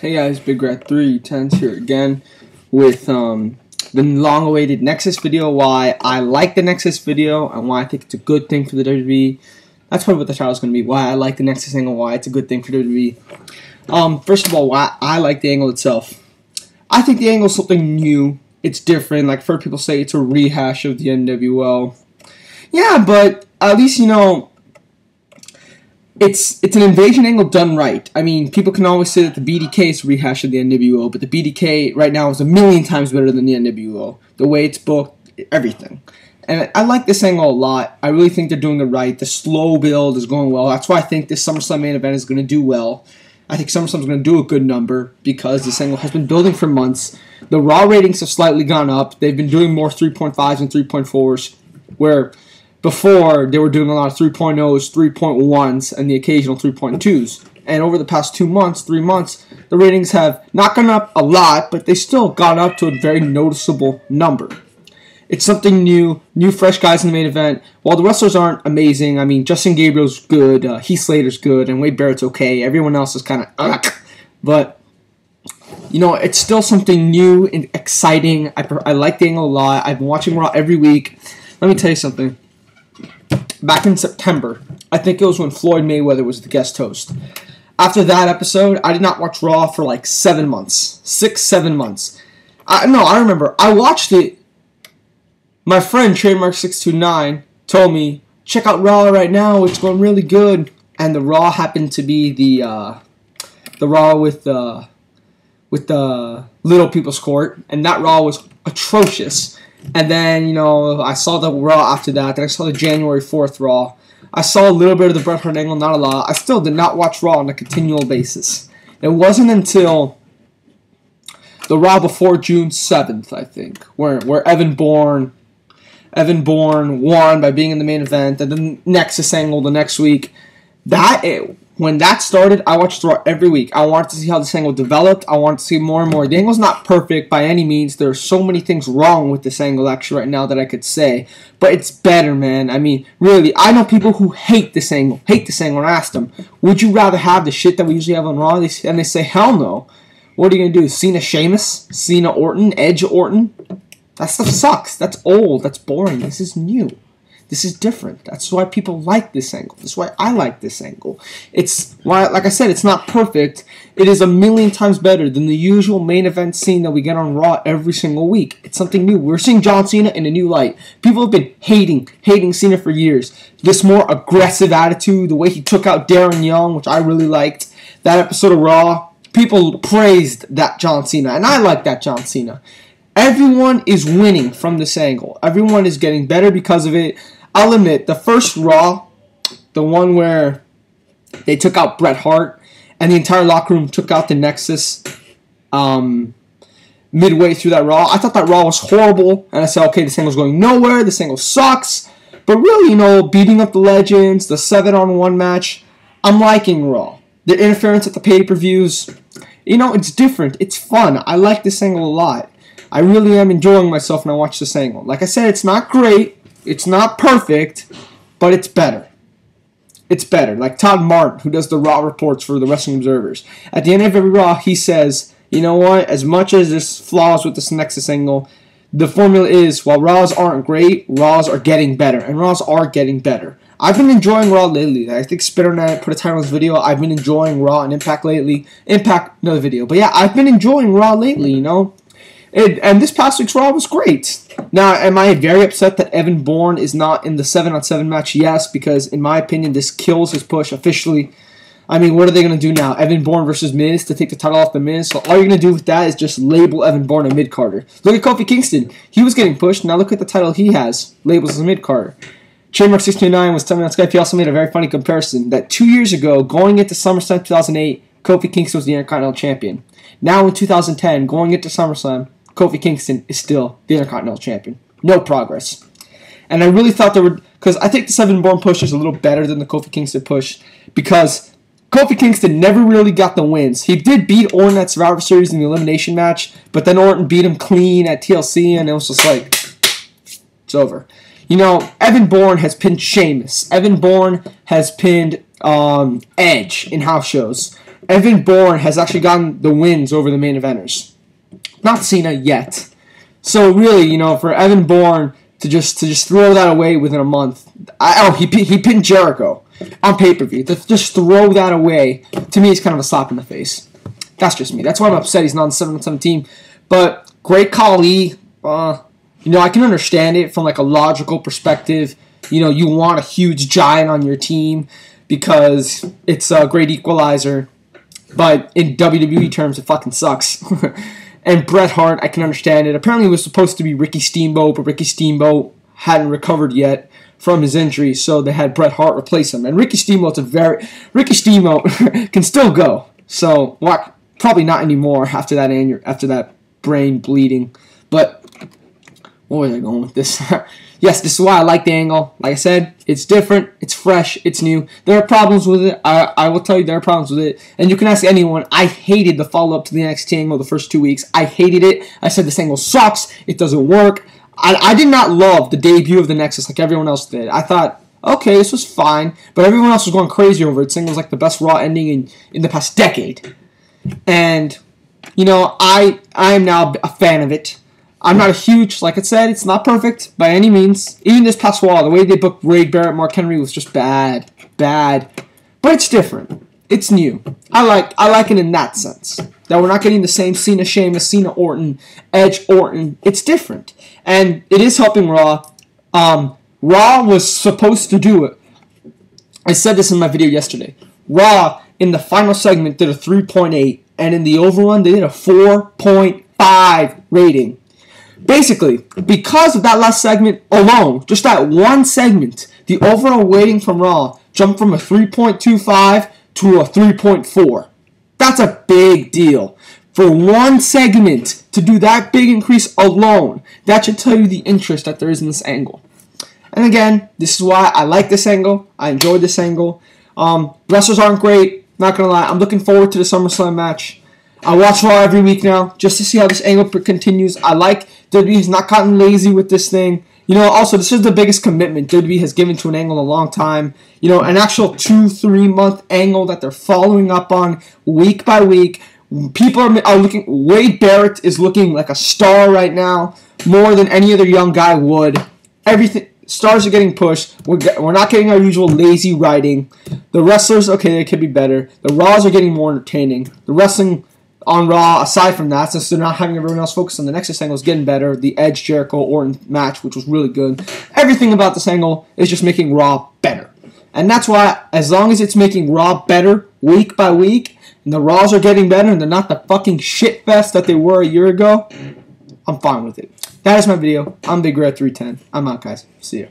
Hey guys, Big Red 310s here again with the long-awaited Nexus video, why I like the Nexus video and why I think it's a good thing for the WWE. That's probably what the title is going to be, why I like the Nexus angle, why it's a good thing for WWE. First of all, why I like the angle itself. I think the angle is something new. It's different. Like, I've heard people say it's a rehash of the NWO. Yeah, but at least, you know, it's an invasion angle done right. I mean, people can always say that the BDK is a rehash of the NWO, but the BDK right now is a million times better than the NWO. The way it's booked, everything. And I like this angle a lot. I really think they're doing it right. The slow build is going well. That's why I think this SummerSlam main event is going to do well. I think SummerSlam is going to do a good number because this angle has been building for months. The Raw ratings have slightly gone up. They've been doing more 3.5s and 3.4s, where before they were doing a lot of 3.0s, 3.1s, and the occasional 3.2s. And over the past 2 months, 3 months, the ratings have not gone up a lot, but they still gone up to a very noticeable number. It's something new fresh guys in the main event. While the wrestlers aren't amazing, I mean, Justin Gabriel's good, Heath Slater's good, and Wade Barrett's okay. Everyone else is kind of but, you know, it's still something new and exciting. I like the angle a lot. I've been watching Raw every week. Let me tell you something. Back in September, I think it was when Floyd Mayweather was the guest host. After that episode, I did not watch Raw for like 7 months. 6-7 months. I remember. I watched it. My friend, Trademark629, told me, check out Raw right now, it's going really good. And the Raw happened to be the Raw with the Little People's Court. And that Raw was atrocious. And then, you know, I saw the Raw after that. Then I saw the January 4th Raw. I saw a little bit of the Bret Hart angle, not a lot. I still did not watch Raw on a continual basis. It wasn't until the Raw before June 7th, I think, where Evan Bourne won by being in the main event, and then Nexus angle the next week. When that started, I watched Raw every week. I wanted to see how this angle developed. I wanted to see more and more. The angle's not perfect by any means. There are so many things wrong with this angle actually right now that I could say. But it's better, man. I mean, really, I know people who hate this angle. And I asked them, would you rather have the shit that we usually have on Raw? And they say, hell no. What are you going to do? Cena Sheamus? Cena Orton? Edge Orton? That stuff sucks. That's old. That's boring. This is new. This is different. That's why people like this angle. That's why I like this angle. It's why, like I said, it's not perfect. It is a million times better than the usual main event scene that we get on Raw every single week. It's something new. We're seeing John Cena in a new light. People have been hating Cena for years. This more aggressive attitude, the way he took out Darren Young, which I really liked. That episode of Raw, people praised that John Cena, and I like that John Cena. Everyone is winning from this angle. Everyone is getting better because of it. I'll admit, the first Raw, the one where they took out Bret Hart, and the entire locker room took out the Nexus midway through that Raw, I thought that Raw was horrible, and I said, okay, this angle's going nowhere, this angle sucks, but really, you know, beating up the Legends, the 7-on-1 match, I'm liking Raw. The interference at the pay-per-views, you know, it's different, it's fun, I like this angle a lot. I really am enjoying myself when I watch this angle. Like I said, it's not great, it's not perfect, but it's better. It's better. Like Todd Martin, who does the Raw reports for the Wrestling Observers. At the end of every Raw, he says, you know what, as much as there's flaws with this Nexus angle, the formula is, while Raws aren't great, Raws are getting better. And Raws are getting better. I've been enjoying Raw lately. I think Spitternet put a title on this video. I've been enjoying Raw and Impact lately. Impact, another video. But yeah, I've been enjoying Raw lately, you know. And this past week's Raw was great. Now, am I very upset that Evan Bourne is not in the 7-on-7 match? Yes, because in my opinion, this kills his push officially. I mean, what are they going to do now? Evan Bourne versus Miz to take the title off the Miz? So all you're going to do with that is just label Evan Bourne a mid-carder. Look at Kofi Kingston. He was getting pushed. Now look at the title he has. Labels as a mid-carder. Trademark629 was telling me on Skype. He also made a very funny comparison that 2 years ago, going into SummerSlam 2008, Kofi Kingston was the Intercontinental Champion. Now in 2010, going into SummerSlam, Kofi Kingston is still the Intercontinental Champion. No progress. And I really thought there would, because I think the Evan Bourne push is a little better than the Kofi Kingston push, because Kofi Kingston never really got the wins. He did beat Orton at Survivor Series in the elimination match, but then Orton beat him clean at TLC, and it was just like, it's over. You know, Evan Bourne has pinned Sheamus. Evan Bourne has pinned Edge in house shows. Evan Bourne has actually gotten the wins over the main eventers. Not Cena yet. So really, you know, for Evan Bourne to just throw that away within a month. He pinned Jericho on pay-per-view. To just throw that away, to me, is kind of a slap in the face. That's just me. That's why I'm upset he's not on the 7-7 team. But Great Khali, you know, I can understand it from like a logical perspective. You know, you want a huge giant on your team because it's a great equalizer. But in WWE terms, it fucking sucks. And Bret Hart, I can understand it. Apparently it was supposed to be Ricky Steamboat, but Ricky Steamboat hadn't recovered yet from his injury, so they had Bret Hart replace him. And Ricky Steamboat can still go. So, well, probably not anymore after that brain bleeding. But where was I going with this? Yes, this is why I like the angle. Like I said, it's different, it's fresh, it's new. There are problems with it. I will tell you there are problems with it. And you can ask anyone. I hated the follow-up to the NXT angle the first 2 weeks. I hated it. I said this angle sucks. It doesn't work. I did not love the debut of the Nexus like everyone else did. I thought, okay, this was fine. But everyone else was going crazy over it, saying it was like the best Raw ending in the past decade. And, you know, I am now a fan of it. I'm not a huge, like I said, it's not perfect by any means. Even this past Raw, the way they booked Wade Barrett, Mark Henry was just bad. But it's different. It's new. I like it in that sense. That we're not getting the same Cena Sheamus, Cena Orton, Edge Orton. It's different. And it is helping Raw. Raw was supposed to do it. I said this in my video yesterday. Raw, in the final segment, did a 3.8. And in the overrun, they did a 4.5 rating. Basically, because of that last segment alone, just that one segment, the overall rating from Raw jumped from a 3.25 to a 3.4. That's a big deal. For one segment to do that big increase alone, that should tell you the interest that there is in this angle. And again, this is why I like this angle. I enjoyed this angle. Wrestlers aren't great, not going to lie. I'm looking forward to the SummerSlam match. I watch Raw every week now just to see how this angle continues. I like WWE has not gotten lazy with this thing. You know, also, this is the biggest commitment WWE has given to an angle in a long time. You know, an actual 2-3 month angle that they're following up on week by week. People are looking. Wade Barrett is looking like a star right now, more than any other young guy would. Everything. Stars are getting pushed. We're not getting our usual lazy writing. The wrestlers, okay, they could be better. The Raws are getting more entertaining. The wrestling on Raw, aside from that, since they're not having everyone else focus on the Nexus angle, is getting better. The Edge Jericho Orton match, which was really good. Everything about this angle is just making Raw better. And that's why, as long as it's making Raw better week by week, and the Raws are getting better, and they're not the fucking shit fest that they were a year ago, I'm fine with it. That is my video. I'm Big Red 310. I'm out, guys. See ya.